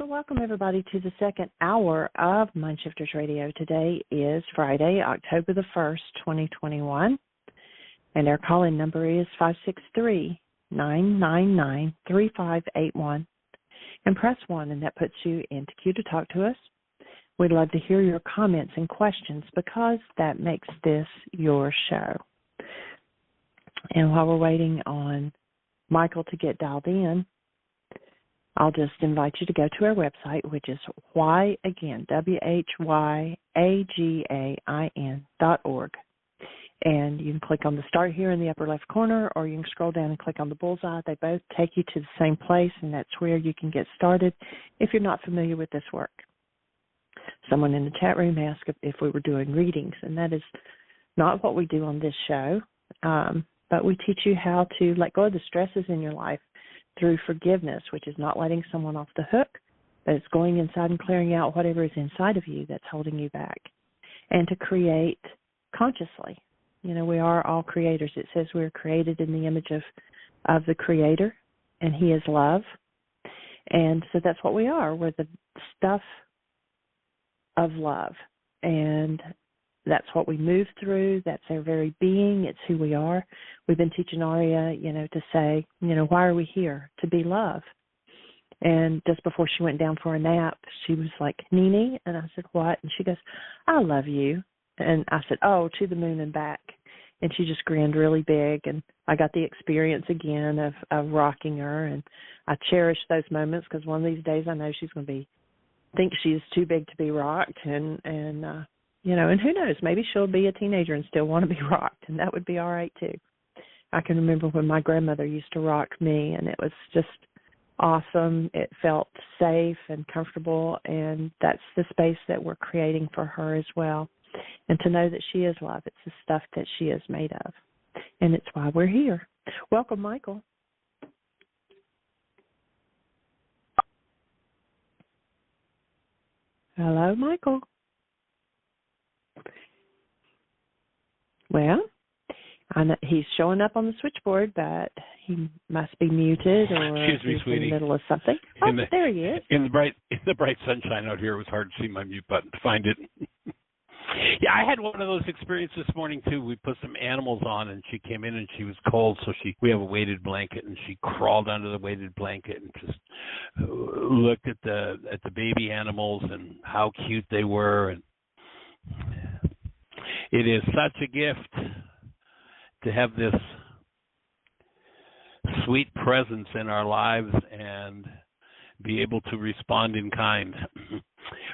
So welcome everybody to the second hour of Mindshifters Radio. Today is Friday, October the 1st, 2021, and our call-in number is 563-999-3581, and press 1, and that puts you into queue to talk to us. We'd love to hear your comments and questions because that makes this your show. And while we're waiting on Michael to get dialed in, I'll just invite you to go to our website, which is whyagain.org. And you can click on the Start Here in the upper left corner, or you can scroll down and click on the bullseye. They both take you to the same place, and that's where you can get started if you're not familiar with this work. Someone in the chat room asked if we were doing readings, and that is not what we do on this show, but we teach you how to let go of the stresses in your life through forgiveness, which is not letting someone off the hook, but it's going inside and clearing out whatever is inside of you that's holding you back, and to create consciously. You know, we are all creators. It says we're created in the image of the Creator, and He is love. And so that's what we are. We're the stuff of love, and that's what we move through. That's our very being. It's who we are. We've been teaching Aria, to say, why are we here? To be love. And just before she went down for a nap, she was like, Nene? And I said, what? And she goes, I love you. And I said, oh, to the moon and back. And she just grinned really big. And I got the experience again of rocking her. And I cherish those moments because one of these days I know she's going to think she's too big to be rocked. And who knows, maybe she'll be a teenager and still want to be rocked, and that would be all right too. I can remember when my grandmother used to rock me, and it was just awesome. It felt safe and comfortable, and that's the space that we're creating for her as well. And to know that she is love, it's the stuff that she is made of, and it's why we're here. Welcome, Michael. Hello, Michael. Well, I know he's showing up on the switchboard, but he must be muted or Excuse me, he's sweetie. in the middle of something. There he is. In the bright sunshine out here, it was hard to see my mute button to find it. Yeah, I had one of those experiences this morning too. We put some animals on, and she came in and she was cold, so we have a weighted blanket, and she crawled under the weighted blanket and just looked at the baby animals and how cute they were. And it is such a gift to have this sweet presence in our lives and be able to respond in kind.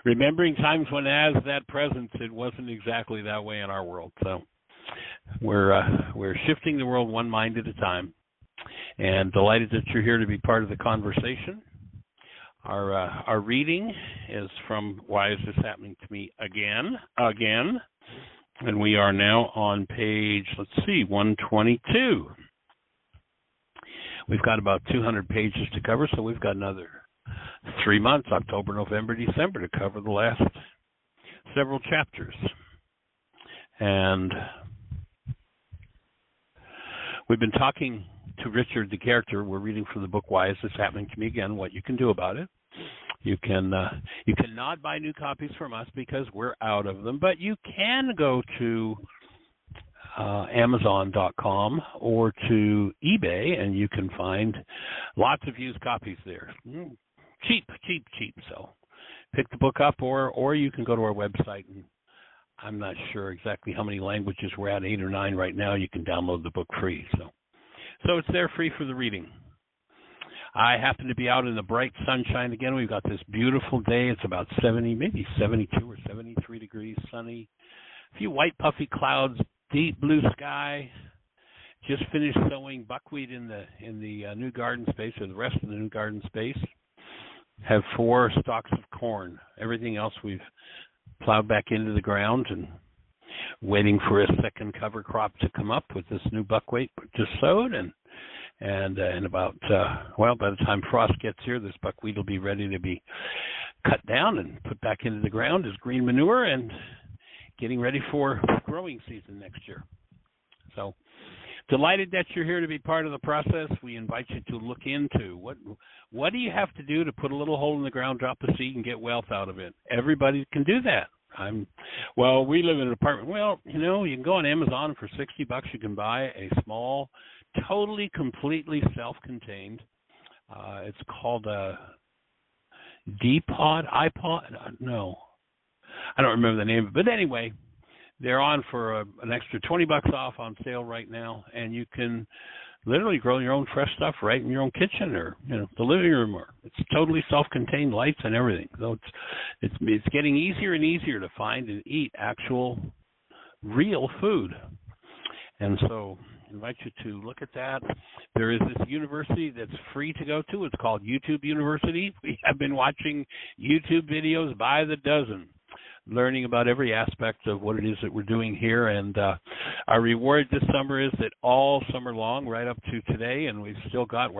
Remembering times when as that presence, it wasn't exactly that way in our world. So we're shifting the world one mind at a time, and delighted that you're here to be part of the conversation. Our reading is from Why Is This Happening to Me Again? And we are now on page, 122. We've got about 200 pages to cover, so we've got another 3 months, October, November, December, to cover the last several chapters. And we've been talking to Richard, the character. We're reading from the book, Why Is This Happening to Me Again? What you can do about it. You cannot buy new copies from us because we're out of them, but you can go to Amazon.com or to eBay, and you can find lots of used copies there. Cheap. So pick the book up, or you can go to our website, and I'm not sure exactly how many languages we're at, 8 or 9 right now. You can download the book free. So it's there free for the reading. I happen to be out in the bright sunshine again. We've got this beautiful day. It's about 70, maybe 72 or 73 degrees, sunny. A few white puffy clouds, deep blue sky. Just finished sowing buckwheat in the new garden space, or the rest of the new garden space. Have 4 stalks of corn. Everything else we've plowed back into the ground and waiting for a second cover crop to come up with this new buckwheat just sowed. And about, by the time frost gets here, this buckwheat will be ready to be cut down and put back into the ground as green manure and getting ready for growing season next year. So Delighted that you're here to be part of the process. We invite you to look into what do you have to do to put a little hole in the ground, drop the seed, and get wealth out of it. Everybody can do that. We live in an apartment. Well, you know, you can go on Amazon for $60. You can buy a small, totally, completely self-contained. It's called a iPod. No, I don't remember the name of it. But anyway, they're on for an extra $20 off on sale right now, and you can literally grow your own fresh stuff right in your own kitchen or the living room. Or it's totally self-contained, lights and everything. So it's getting easier and easier to find and eat actual, real food. And so I invite you to look at that. There is this university that's free to go to. It's called YouTube University. We have been watching YouTube videos by the dozen, learning about every aspect of what it is that we're doing here. And our reward this summer is that all summer long, right up to today, and we're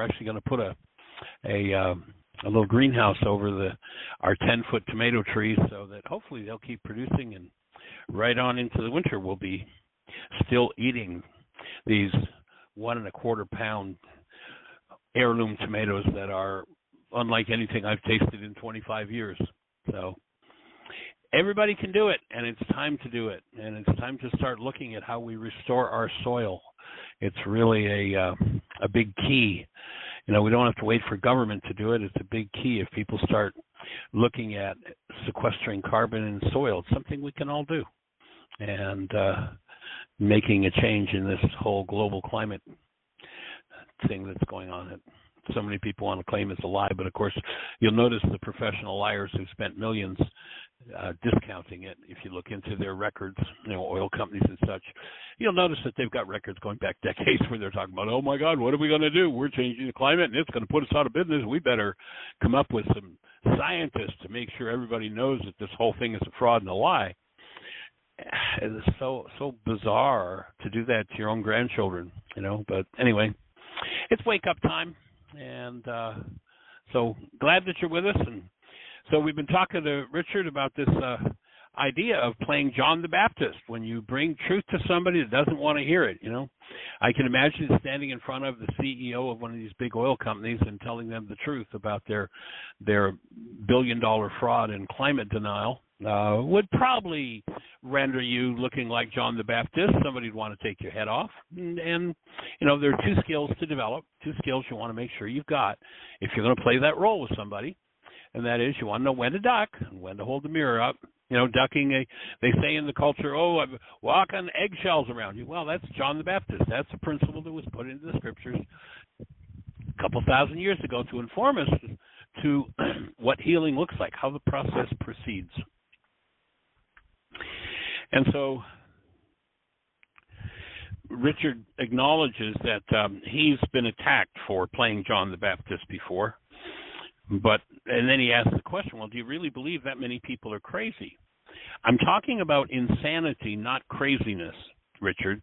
actually going to put a little greenhouse over our 10-foot tomato trees so that hopefully they'll keep producing, and right on into the winter we'll be still eating these 1 1/4 pound heirloom tomatoes that are unlike anything I've tasted in 25 years. So everybody can do it, and it's time to do it, and it's time to start looking at how we restore our soil. It's really a big key. We don't have to wait for government to do it. It's a big key if people start looking at sequestering carbon in soil. It's something we can all do, and making a change in this whole global climate thing that's going on. That so many people want to claim it's a lie, but of course you'll notice the professional liars who spent millions discounting it. If you look into their records, oil companies and such, you'll notice that they've got records going back decades where they're talking about, oh my God, what are we going to do? We're changing the climate and it's going to put us out of business. We better come up with some scientists to make sure everybody knows that this whole thing is a fraud and a lie. It's so bizarre to do that to your own grandchildren, but anyway, it's wake up time. And so glad that you're with us. And so we've been talking to Richard about this idea of playing John the Baptist when you bring truth to somebody that doesn't want to hear it. I can imagine standing in front of the CEO of one of these big oil companies and telling them the truth about their billion-dollar fraud and climate denial. Would probably render you looking like John the Baptist. Somebody'd want to take your head off. And there are 2 skills to develop, 2 skills you want to make sure you've got if you're going to play that role with somebody. And that is, you want to know when to duck and when to hold the mirror up. Ducking, they say in the culture, I walk on eggshells around you. Well, that's John the Baptist. That's a principle that was put into the scriptures a couple thousand years ago to inform us to what healing looks like, how the process proceeds. And so Richard acknowledges that he's been attacked for playing John the Baptist before. And then he asks the question, well, do you really believe that many people are crazy? I'm talking about insanity, not craziness, Richard.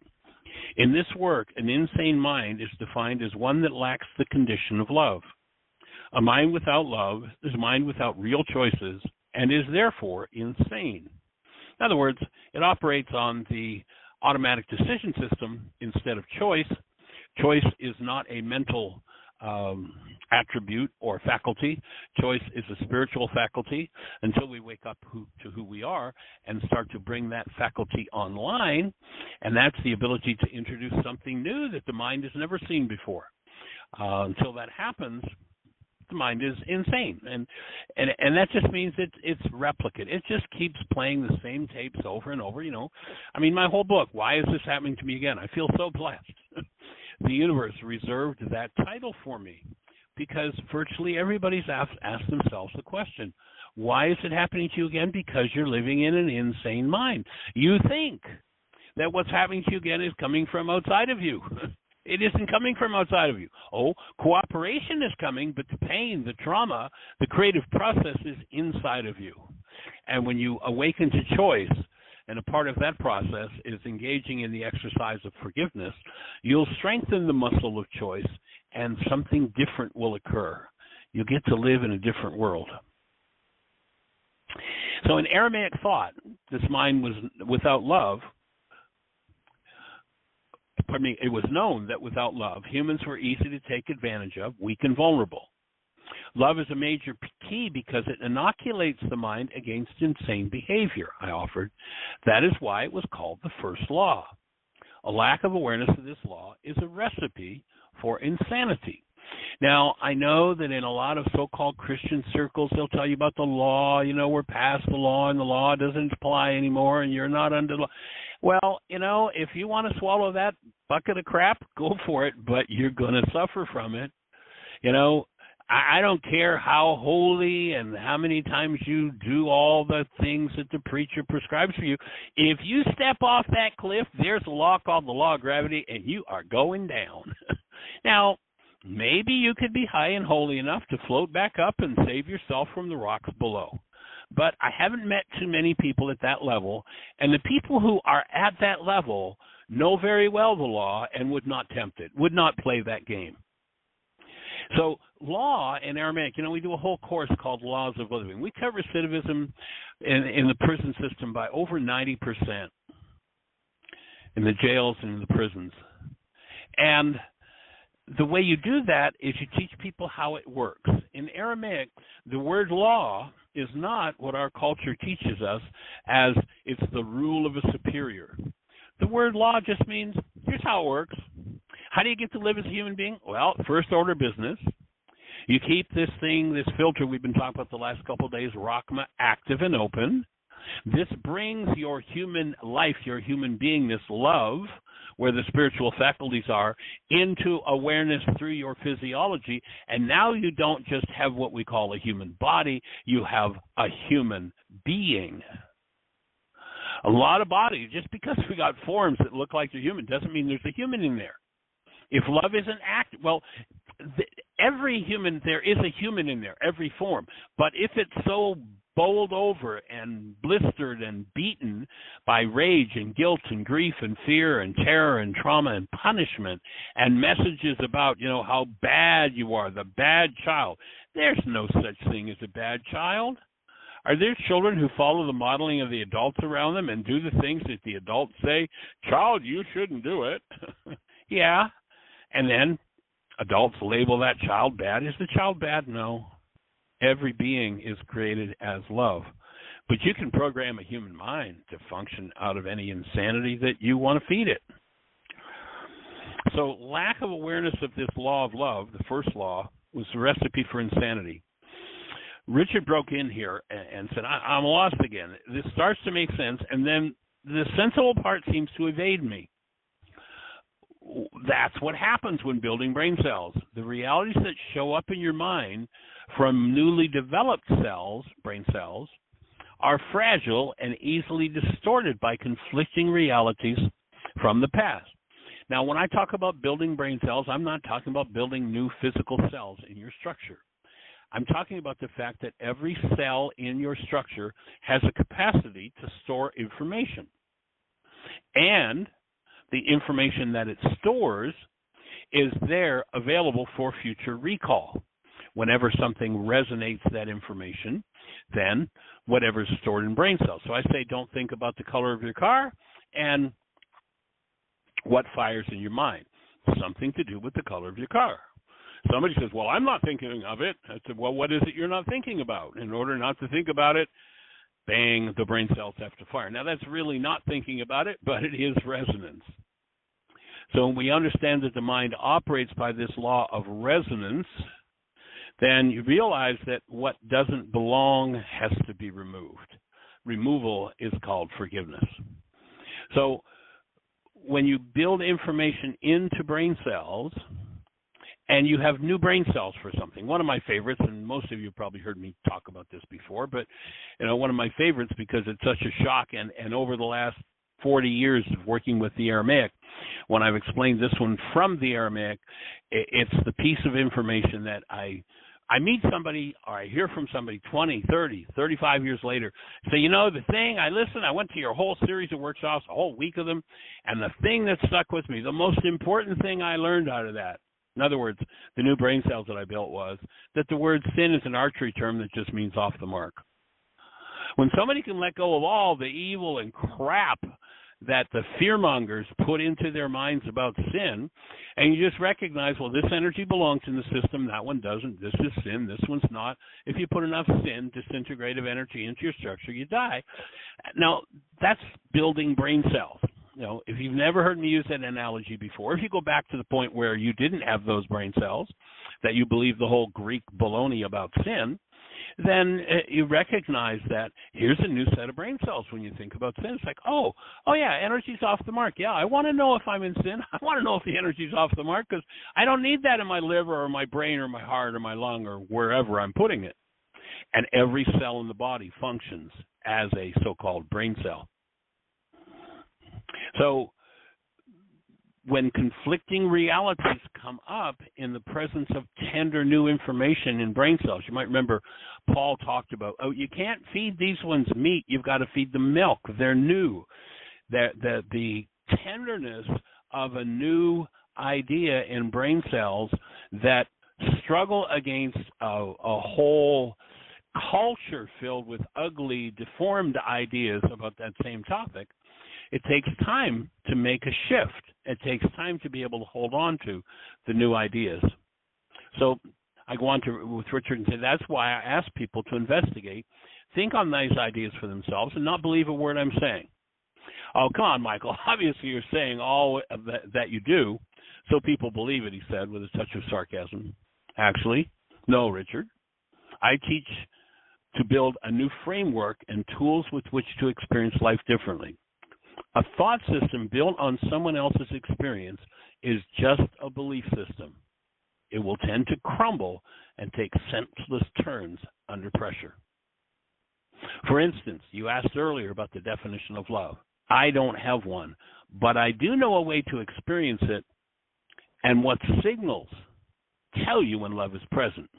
In this work, an insane mind is defined as one that lacks the condition of love. A mind without love is a mind without real choices and is therefore insane. In other words, it operates on the automatic decision system instead of choice. Choice is not a mental attribute or faculty. Choice is a spiritual faculty until we wake up to who we are and start to bring that faculty online, and that's the ability to introduce something new that the mind has never seen before. Until that happens, the mind is insane, and that just means it's replicate. It just keeps playing the same tapes over and over. My whole book, Why Is This Happening to Me Again? I feel so blessed. The universe reserved that title for me because virtually everybody's asked themselves the question, why is it happening to you again? Because you're living in an insane mind. You think that what's happening to you again is coming from outside of you. It isn't coming from outside of you. Cooperation is coming, but the pain, the trauma, the creative process is inside of you. And when you awaken to choice, and a part of that process is engaging in the exercise of forgiveness, you'll strengthen the muscle of choice, and something different will occur. You'll get to live in a different world. So in Aramaic thought, this mind was without love. it was known that without love, humans were easy to take advantage of, weak and vulnerable. Love is a major key because it inoculates the mind against insane behavior, I offered. That is why it was called the first law. A lack of awareness of this law is a recipe for insanity. Now, I know that in a lot of so-called Christian circles, they'll tell you about the law, we're past the law and the law doesn't apply anymore and you're not under the law. Well, if you want to swallow that bucket of crap, go for it, but you're going to suffer from it. I don't care how holy and how many times you do all the things that the preacher prescribes for you. If you step off that cliff, there's a law called the law of gravity, and you are going down. Now, maybe you could be high and holy enough to float back up and save yourself from the rocks below. But I haven't met too many people at that level, and the people who are at that level know very well the law and would not tempt it, would not play that game. So law in Aramaic, we do a whole course called Laws of Living. We cut recidivism in the prison system by over 90% in the jails and in the prisons. And the way you do that is you teach people how it works. In Aramaic, the word law is not what our culture teaches us as it's the rule of a superior. The word law just means, here's how it works. How do you get to live as a human being? Well, first order business. You keep this filter we've been talking about the last couple of days, Rachma, active and open. This brings your human life, your human beingness, love, where the spiritual faculties are, into awareness through your physiology. And now you don't just have what we call a human body, you have a human being. A lot of bodies, just because we got forms that look like they're human doesn't mean there's a human in there. If love isn't active, every human, there is a human in there, every form. But if it's so bowled over and blistered and beaten by rage and guilt and grief and fear and terror and trauma and punishment and messages about, how bad you are, the bad child, there's no such thing as a bad child. Are there children who follow the modeling of the adults around them and do the things that the adults say, child, you shouldn't do it? Yeah. And then adults label that child bad. Is the child bad? No. Every being is created as love. But you can program a human mind to function out of any insanity that you want to feed it. So lack of awareness of this law of love, the first law, was the recipe for insanity. Richard broke in here and said, I'm lost again. This starts to make sense, and then the sensible part seems to evade me. That's what happens when building brain cells. The realities that show up in your mind from newly developed cells, brain cells, are fragile and easily distorted by conflicting realities from the past. Now, when I talk about building brain cells, I'm not talking about building new physical cells in your structure. I'm talking about the fact that every cell in your structure has a capacity to store information. And the information that it stores is there available for future recall. Whenever something resonates that information, then whatever's stored in brain cells. So I say don't think about the color of your car and what fires in your mind. Something to do with the color of your car. Somebody says, well, I'm not thinking of it. I said, well, what is it you're not thinking about? In order not to think about it, bang, the brain cells have to fire. Now, that's really not thinking about it, but it is resonance. So when we understand that the mind operates by this law of resonance, then you realize that what doesn't belong has to be removed. Removal is called forgiveness. So when you build information into brain cells, and you have new brain cells for something. One of my favorites, and most of you probably heard me talk about this before, but one of my favorites because it's such a shock, and over the last 40 years of working with the Aramaic, when I've explained this one from the Aramaic, it's the piece of information that I meet somebody or I hear from somebody 20, 30, 35 years later, say, the thing, I went to your whole series of workshops, a whole week of them, and the thing that stuck with me, the most important thing I learned out of that, in other words, the new brain cells that I built, was that the word sin is an archery term that just means off the mark. When somebody can let go of all the evil and crap that the fearmongers put into their minds about sin, and you just recognize, well, this energy belongs in the system, that one doesn't, this is sin, this one's not. If you put enough sin, disintegrative energy into your structure, you die. Now, that's building brain cells. You know, if you've never heard me use that analogy before, if you go back to the point where you didn't have those brain cells, that you believe the whole Greek baloney about sin, then you recognize that here's a new set of brain cells when you think about sin. It's like, oh yeah, energy's off the mark. Yeah, I want to know if I'm in sin. I want to know if the energy's off the mark because I don't need that in my liver or my brain or my heart or my lung or wherever I'm putting it. And every cell in the body functions as a so-called brain cell. So when conflicting realities come up in the presence of tender new information in brain cells, you might remember Paul talked about, you can't feed these ones meat, you've got to feed them milk. They're new. The tenderness of a new idea in brain cells that struggle against a whole culture filled with ugly, deformed ideas about that same topic. It takes time to make a shift. It takes time to be able to hold on to the new ideas. So I go on with Richard and say that's why I ask people to investigate, think on these ideas for themselves, and not believe a word I'm saying. Oh, come on, Michael. Obviously you're saying all that you do, so people believe it, he said with a touch of sarcasm. Actually, no, Richard. I teach to build a new framework and tools with which to experience life differently. A thought system built on someone else's experience is just a belief system. It will tend to crumble and take senseless turns under pressure. For instance, you asked earlier about the definition of love. I don't have one, but I do know a way to experience it and what signals tell you when love is present.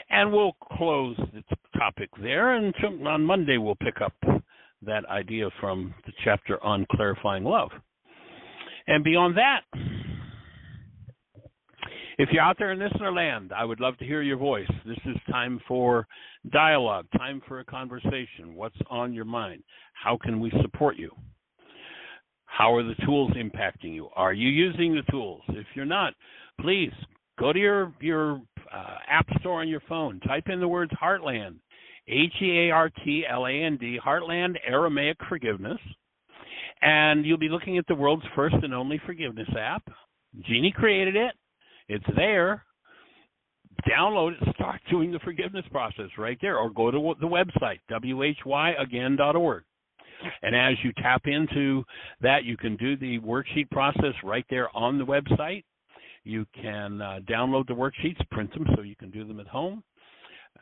And we'll close the topic there, and on Monday we'll pick up that idea from the chapter on clarifying love. And beyond that, if you're out there in listener land, I would love to hear your voice. This is time for dialogue, time for a conversation. What's on your mind? How can we support you? How are the tools impacting you? Are you using the tools? If you're not, please go to your app store on your phone. Type in the words Heartland. Heartland, Heartland Aramaic Forgiveness, and you'll be looking at the world's first and only forgiveness app. Jeannie created it. It's there. Download it. Start doing the forgiveness process right there, or go to the website, whyagain.org. And as you tap into that, you can do the worksheet process right there on the website. You can download the worksheets, print them so you can do them at home.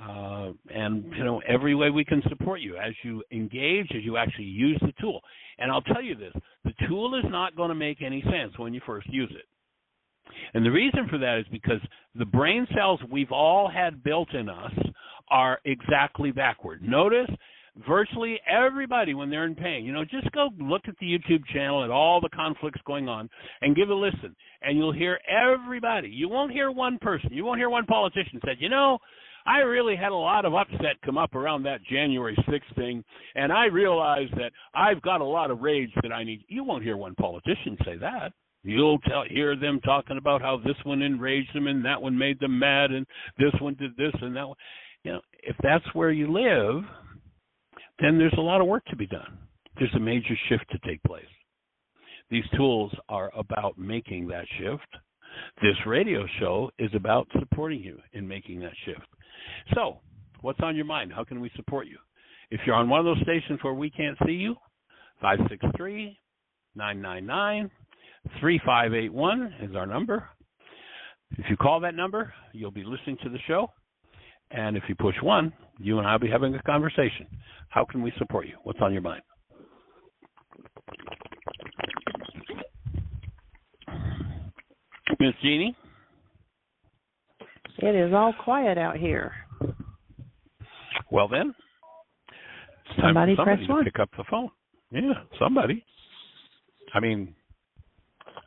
And, every way we can support you as you engage, as you actually use the tool. And I'll tell you this, the tool is not going to make any sense when you first use it. And the reason for that is because the brain cells we've all had built in us are exactly backward. Notice virtually everybody when they're in pain, just go look at the YouTube channel at all the conflicts going on and give a listen. And you'll hear everybody. You won't hear one person. You won't hear one politician said, I really had a lot of upset come up around that January 6th thing, and I realized that I've got a lot of rage that I need. You won't hear one politician say that. You'll hear them talking about how this one enraged them and that one made them mad and this one did this and that one. If that's where you live, then there's a lot of work to be done. There's a major shift to take place. These tools are about making that shift. This radio show is about supporting you in making that shift. So, what's on your mind? How can we support you? If you're on one of those stations where we can't see you, 563-999-3581 is our number. If you call that number, you'll be listening to the show. And if you push 1, you and I will be having a conversation. How can we support you? What's on your mind? Miss Jeannie? It is all quiet out here. Well, then, it's time for somebody to pick up the phone. Yeah, somebody. I mean,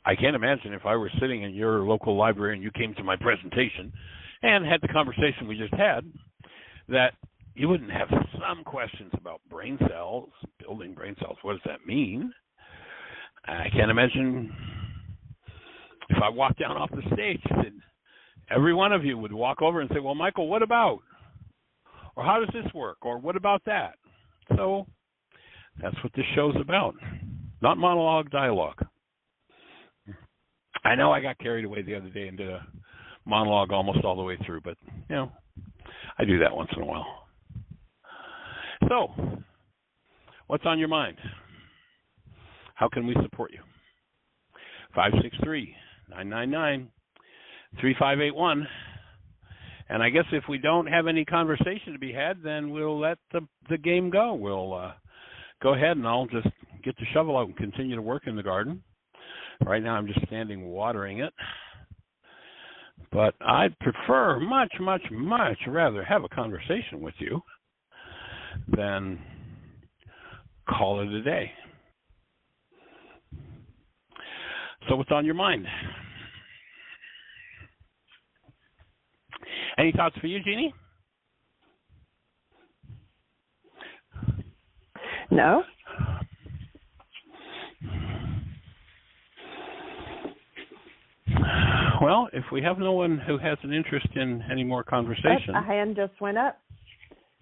I can't imagine if I were sitting in your local library and you came to my presentation and had the conversation we just had, that you wouldn't have some questions about brain cells, building brain cells. What does that mean? I can't imagine if I walked down off the stage that every one of you would walk over and say, well, Michael, what about? Or how does this work? Or what about that? So that's what this show's about. Not monologue, dialogue. I know I got carried away the other day and did a monologue almost all the way through, but, I do that once in a while. So, what's on your mind? How can we support you? 563-999-3581. And I guess if we don't have any conversation to be had, then we'll let the game go. We'll go ahead and I'll just get the shovel out and continue to work in the garden. Right now I'm just standing watering it. But I'd prefer much, much, much rather have a conversation with you than call it a day. So what's on your mind? Any thoughts for you, Jeannie? No. Well, if we have no one who has an interest in any more conversation. A hand just went up.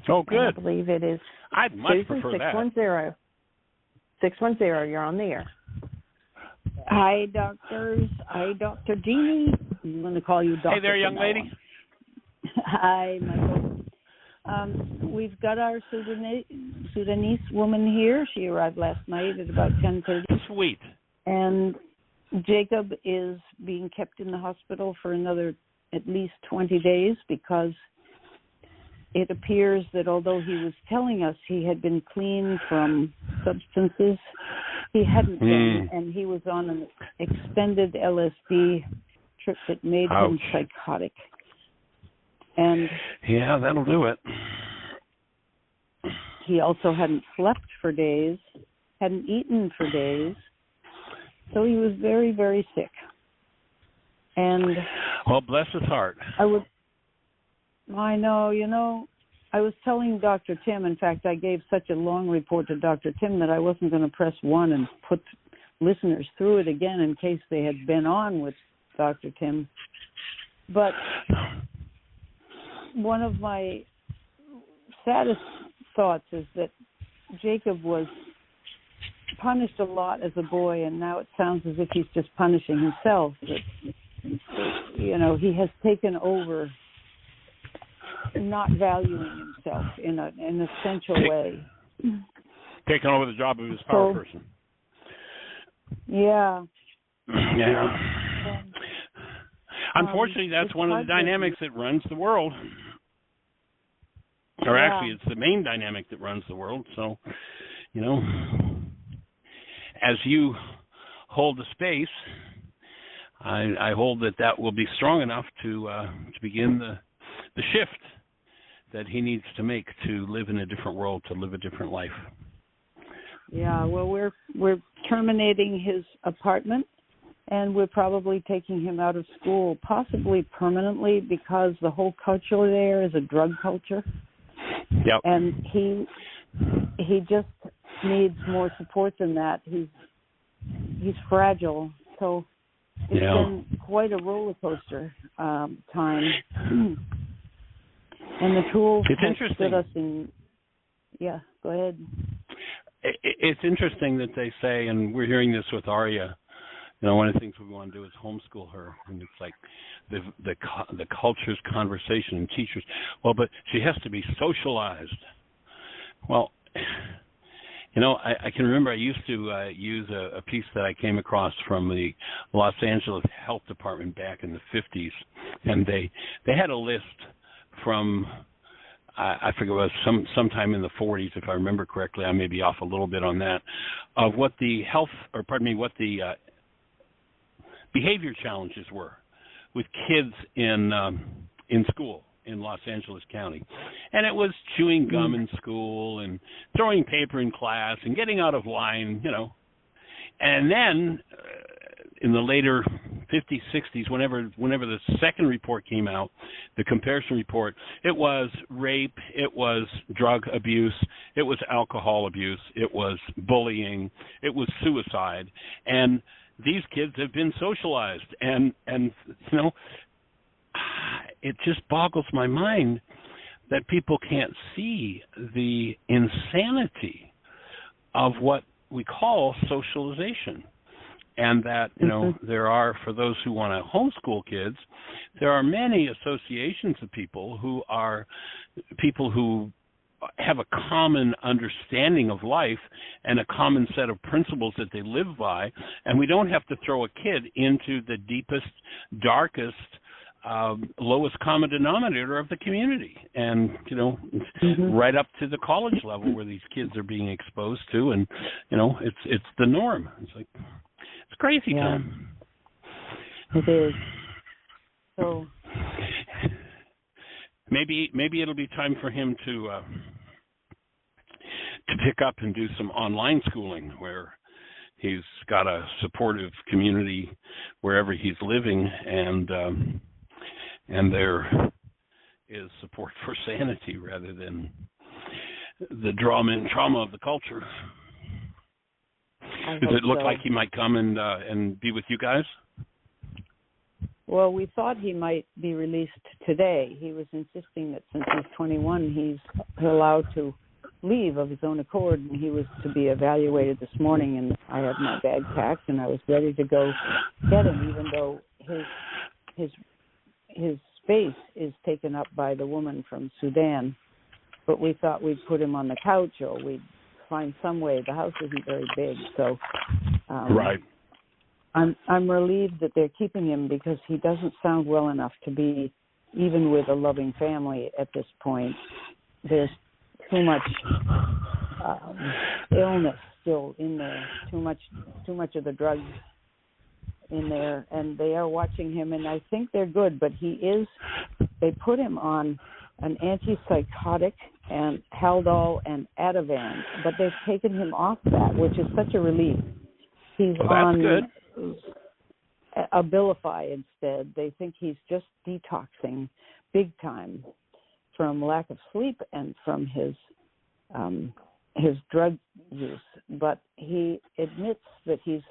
Oh, good. I believe it is. I'd much Susan, prefer 610. 610, you're on the air. Hi, doctors. Hi, Dr. Jeannie. I'm going to call you Doctor. Hey there, young lady. Hi, Michael. We've got our Sudanese woman here. She arrived last night at about 10:30. Sweet. And Jacob is being kept in the hospital for another at least 20 days because it appears that although he was telling us he had been clean from substances, he hadn't been, and he was on an extended LSD trip that made him psychotic. And yeah, that'll do it. He also hadn't slept for days, hadn't eaten for days, so he was very, very sick. And well, bless his heart. I know, I was telling Dr. Tim, in fact, I gave such a long report to Dr. Tim that I wasn't going to press 1 and put listeners through it again in case they had been on with Dr. Tim. But one of my saddest thoughts is that Jacob was punished a lot as a boy, and now it sounds as if he's just punishing himself. That, he has taken over not valuing himself in an essential way. Taking over the job of his power person. Yeah. Yeah. Unfortunately, that's one of the dynamics that runs the world. Or actually, it's the main dynamic that runs the world. So, as you hold the space, I hold that will be strong enough to begin the shift that he needs to make to live in a different world, to live a different life. Yeah, well, we're terminating his apartment, and we're probably taking him out of school, possibly permanently, because the whole culture there is a drug culture. Yep. And he just needs more support than that. He's fragile, so it's been quite a roller coaster time. And the tools have stood us in. Yeah, go ahead. It's interesting that they say, and we're hearing this with Aria. One of the things we want to do is homeschool her, and it's like the culture's conversation and teachers. Well, but she has to be socialized. Well, I can remember I used to use a piece that I came across from the Los Angeles Health Department back in the 50s, and they had a list from I forget, it was sometime in the 40s, if I remember correctly. I may be off a little bit on that, of what the what the behavior challenges were with kids in school in Los Angeles County. And it was chewing gum in school and throwing paper in class and getting out of line, And then in the later 50s, 60s, whenever the second report came out, the comparison report, it was rape, it was drug abuse, it was alcohol abuse, it was bullying, it was suicide, and these kids have been socialized, and you know, it just boggles my mind that people can't see the insanity of what we call socialization. And that, you know, there are, for those who want to homeschool kids, there are many associations of people who have a common understanding of life and a common set of principles that they live by, and we don't have to throw a kid into the deepest, darkest, lowest common denominator of the community, and you know, right up to the college level where these kids are being exposed to, and you know, it's the norm. It's like, it's crazy time. It is. So maybe it'll be time for him to pick up and do some online schooling where he's got a supportive community wherever he's living, and there is support for sanity rather than the drama and trauma of the culture. Does it look like he might come and be with you guys? Well, we thought he might be released today. He was insisting that since he's 21, he's allowed to leave of his own accord, and he was to be evaluated this morning, and I had my bag packed, and I was ready to go get him, even though his space is taken up by the woman from Sudan. But we thought we'd put him on the couch, or we'd find some way. The house isn't very big, so right. I'm relieved that they're keeping him, because he doesn't sound well enough to be even with a loving family at this point. There's too much illness still in there, too much of the drugs in there, and they are watching him, and I think they're good, but they put him on an antipsychotic and Haldol and Ativan, but they've taken him off that, which is such a relief. He's on good. Abilify instead. They think he's just detoxing big time from lack of sleep and from his drug use, but he admits that he's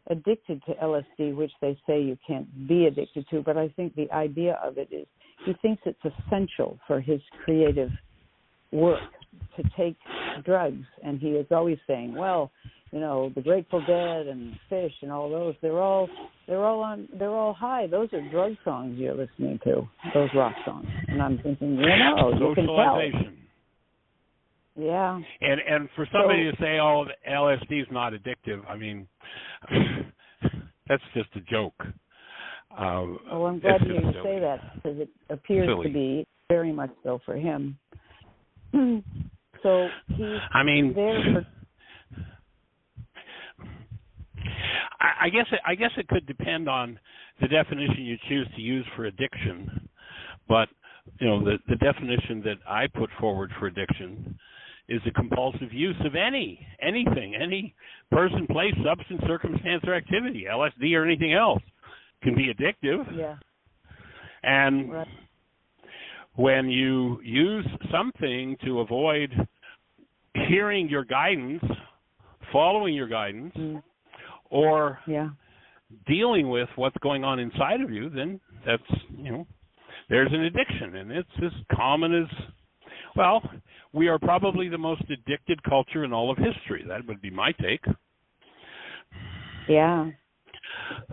addicted to LSD, which they say you can't be addicted to, but I think the idea of it is he thinks it's essential for his creative work to take drugs, and he is always saying, well, you know, the Grateful Dead and Fish and all those, they're all high. Those are drug songs you're listening to, those rock songs. And I'm thinking, you can tell. Yeah. And for somebody to say, oh, LSD is not addictive, I mean, that's just a joke. Well, I'm glad you say that, because it appears to be very much so for him. So he's there for... I guess it could depend on the definition you choose to use for addiction, but you know, the definition that I put forward for addiction is a compulsive use of anything, any person, place, substance, circumstance, or activity. LSD or anything else can be addictive. Yeah. And when you use something to avoid hearing your guidance, following your guidance, or dealing with what's going on inside of you, then that's, you know, there's an addiction. And it's as common as, well, we are probably the most addicted culture in all of history. That would be my take. Yeah,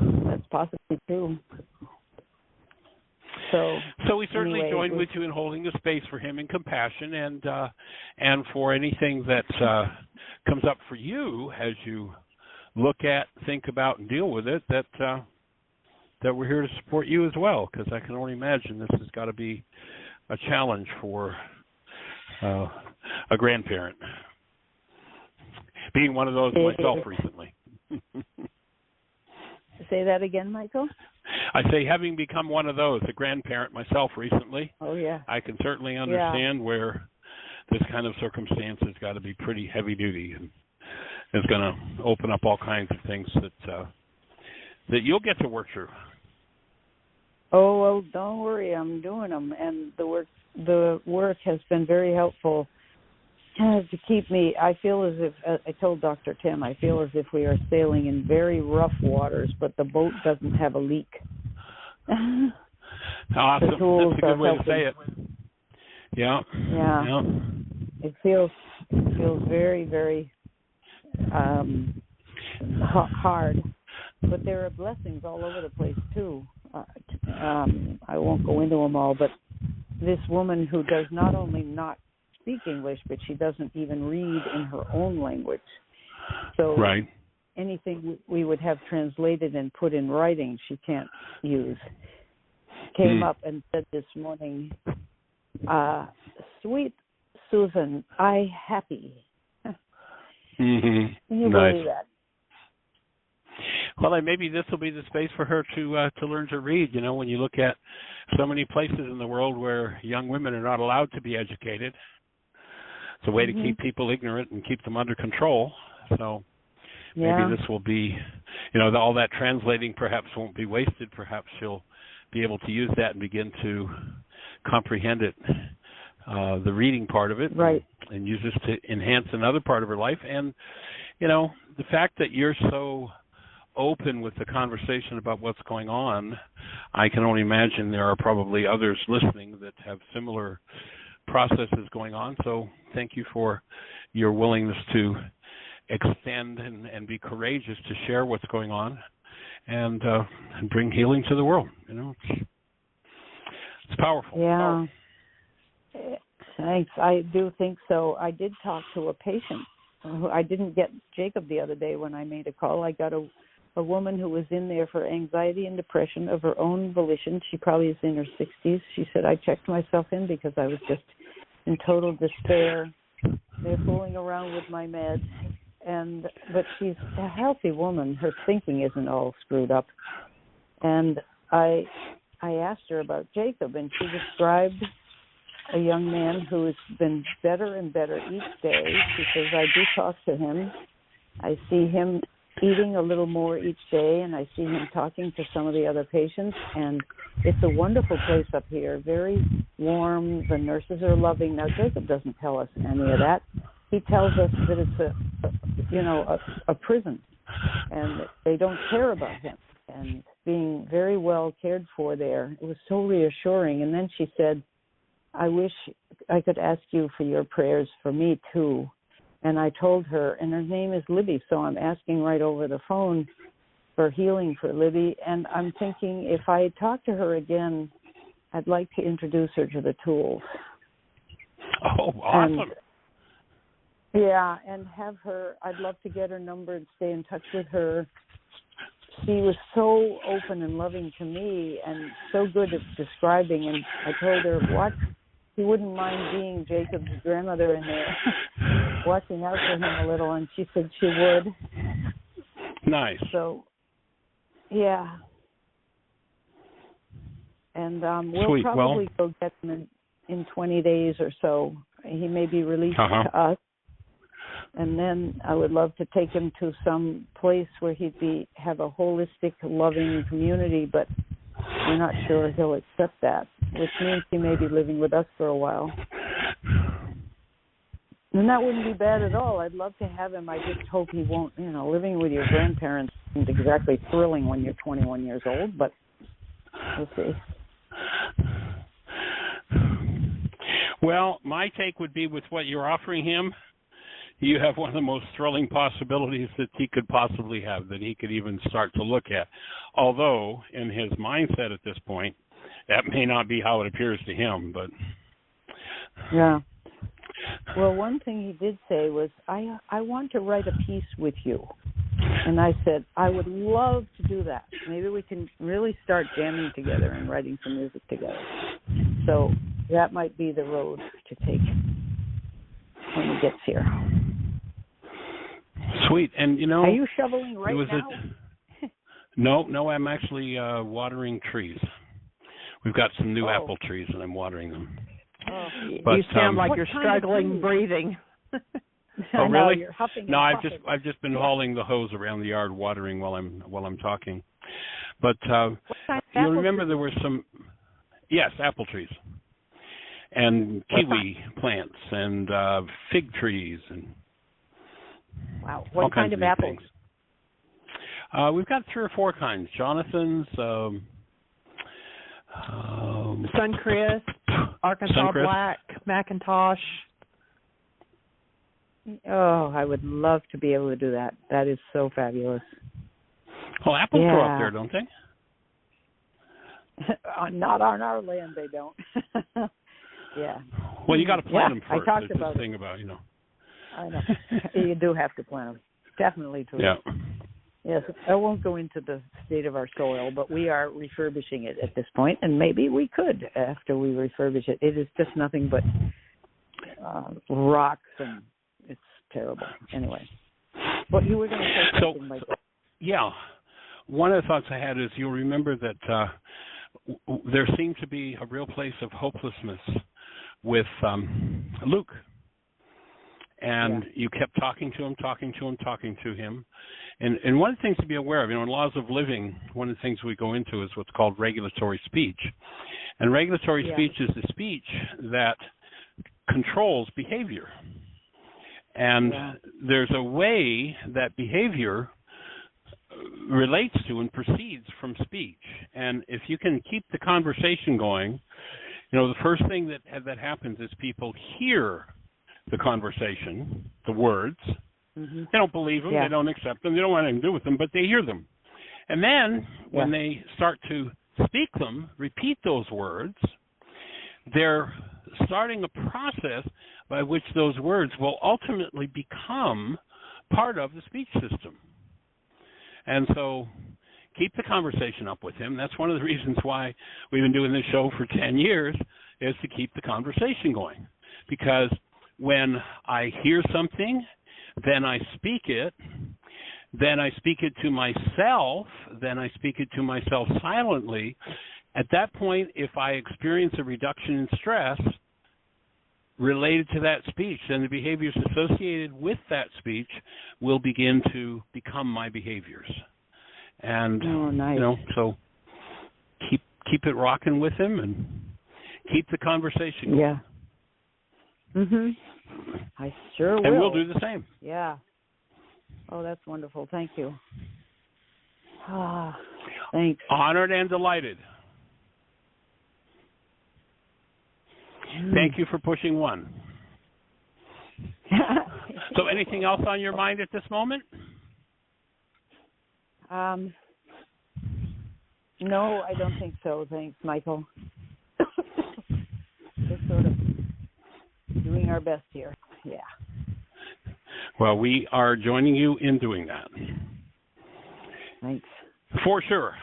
that's possibly true. So we certainly join with you in holding a space for him in compassion, and for anything that comes up for you as you look at, think about, and deal with it, that we're here to support you as well, because I can only imagine this has got to be a challenge for a grandparent. Being one of those myself recently. Say that again, Michael? I say, having become one of those, a grandparent myself recently, I can certainly understand where this kind of circumstance has got to be pretty heavy duty, and it's going to open up all kinds of things that you'll get to work through. Oh, well, don't worry, I'm doing them, and the work has been very helpful to keep me. I feel as if I told Dr. Tim, I feel as if we are sailing in very rough waters, but the boat doesn't have a leak. Awesome. The tools That's a good way helping. to say it. Yeah. Yeah. Yeah. It feels very, very hard, but there are blessings all over the place too. I won't go into them all, but this woman who does not only not speak English, but she doesn't even read in her own language. So right. Anything we would have translated and put in writing, she can't use. Came up and said this morning, "Sweet Susan, I happy." Mm-hmm. Can you nice. believe that? Well, and maybe this will be the space for her to learn to read. You know, when you look at so many places in the world where young women are not allowed to be educated, it's a way to keep people ignorant and keep them under control. So maybe this will be, you know, all that translating perhaps won't be wasted. Perhaps she'll be able to use that and begin to comprehend it, the reading part of it, right, and use this to enhance another part of her life. And, you know, the fact that you're so open with the conversation about what's going on, I can only imagine there are probably others listening that have similar processes going on. So thank you for your willingness to extend and be courageous to share what's going on and bring healing to the world. You know, it's powerful. Yeah. Powerful. Thanks. I do think so. I did talk to a patient. I didn't get Jacob the other day when I made a call. I got a woman who was in there for anxiety and depression of her own volition. She probably is in her 60s. She said, I checked myself in because I was just in total despair. They're fooling around with my meds. But she's a healthy woman. Her thinking isn't all screwed up. And I asked her about Jacob, and she described a young man who has been better and better each day. She says, I do talk to him. I see him eating a little more each day, and I see him talking to some of the other patients, and it's a wonderful place up here, very warm. The nurses are loving. Now, Jacob doesn't tell us any of that. He tells us that it's a prison, and they don't care about him, and being very well cared for there. It was so reassuring. And then she said, I wish I could ask you for your prayers for me too. And I told her, and her name is Libby, so I'm asking right over the phone for healing for Libby. And I'm thinking if I talk to her again, I'd like to introduce her to the tools. Oh, awesome. And have her, I'd love to get her number and stay in touch with her. She was so open and loving to me and so good at describing. And I told her, what? She wouldn't mind being Jacob's grandmother in there, watching out for him a little, and she said she would. Nice. So, yeah. And we'll Sweet. probably go get him in 20 days or so. He may be released to us. And then I would love to take him to some place where he'd have a holistic, loving community, but we're not sure he'll accept that, which means he may be living with us for a while. And that wouldn't be bad at all. I'd love to have him. I just hope he won't, living with your grandparents isn't exactly thrilling when you're 21 years old, but we'll see. Well, my take would be with what you're offering him, you have one of the most thrilling possibilities that he could possibly have, that he could even start to look at. Although, in his mindset at this point, that may not be how it appears to him, but... Yeah. Well, one thing he did say was, I want to write a piece with you. And I said, I would love to do that. Maybe we can really start jamming together and writing some music together. So that might be the road to take when he gets here. Sweet. And, are you shoveling right now? No, I'm actually watering trees. We've got some new apple trees, and I'm watering them. Oh, but, you sound like you're struggling breathing. Oh, really? You're huffing and No, puffing. I've just been hauling the hose around the yard, watering while I'm talking. But you'll remember there were some, yes, apple trees, and kiwi plants, and fig trees, and wow. all What kind kinds of apples? things. We've got 3 or 4 kinds. Jonathan's, Suncrest, Arkansas Suncrest. Black, Macintosh. Oh, I would love to be able to do that. That is so fabulous. Well, apples grow up there, don't they? Not on our land, they don't. Yeah. Well, you got to plant them first. I talked That's about the thing about, I know. You do have to plant them. Definitely true. Yeah. Yes, I won't go into the state of our soil, but we are refurbishing it at this point, and maybe we could after we refurbish it. It is just nothing but rocks, and it's terrible. Anyway, but you were going to say something, Michael. Yeah. One of the thoughts I had is you'll remember that there seemed to be a real place of hopelessness with Luke. And you kept talking to him. And one of the things to be aware of, in laws of living, one of the things we go into is what's called regulatory speech. And regulatory speech is the speech that controls behavior. And there's a way that behavior relates to and proceeds from speech. And if you can keep the conversation going, the first thing that happens is people hear the conversation, the words. Mm-hmm. They don't believe them, they don't accept them, they don't want anything to do with them, but they hear them. And then when they start to speak them, repeat those words, they're starting a process by which those words will ultimately become part of the speech system. And so keep the conversation up with him. That's one of the reasons why we've been doing this show for 10 years, is to keep the conversation going. Because when I hear something, then I speak it, then I speak it to myself, then I speak it to myself silently. At that point, if I experience a reduction in stress related to that speech, then the behaviors associated with that speech will begin to become my behaviors. And nice. So keep it rocking with him and keep the conversation going. Yeah. Mhm. I sure will. And we'll do the same. Yeah. Oh, that's wonderful. Thank you. Thanks. Honored and delighted. Thank you for pushing one. So anything else on your mind at this moment? No, I don't think so. Thanks, Michael. Just sort of doing our best here. Yeah. Well, we are joining you in doing that. Thanks. For sure.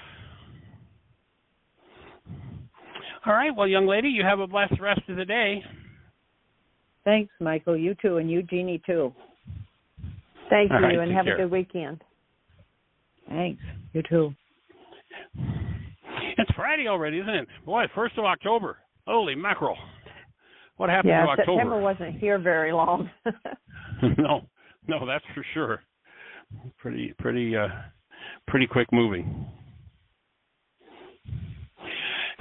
All right. Well, young lady, you have a blessed rest of the day. Thanks, Michael. You too, and you, Jeannie, too. Thank you, right, and have care. a good weekend. Thanks. You too. It's Friday already, isn't it? Boy, 1st of October. Holy mackerel. What happened to October? September wasn't here very long. No, that's for sure. Pretty quick moving.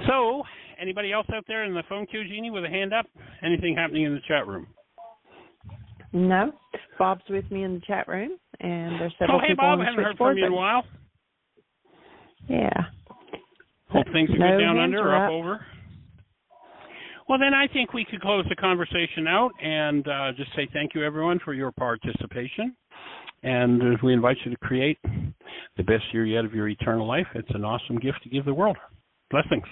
So, anybody else out there in the phone queue, Jeannie, with a hand up? Anything happening in the chat room? No. Bob's with me in the chat room, and there's several people Bob, on the haven't heard switchboard. from you in a while. Yeah. Hope things are good down under or up. up over. Well, then I think we could close the conversation out and just say thank you, everyone, for your participation. And we invite you to create the best year yet of your eternal life. It's an awesome gift to give the world. Blessings.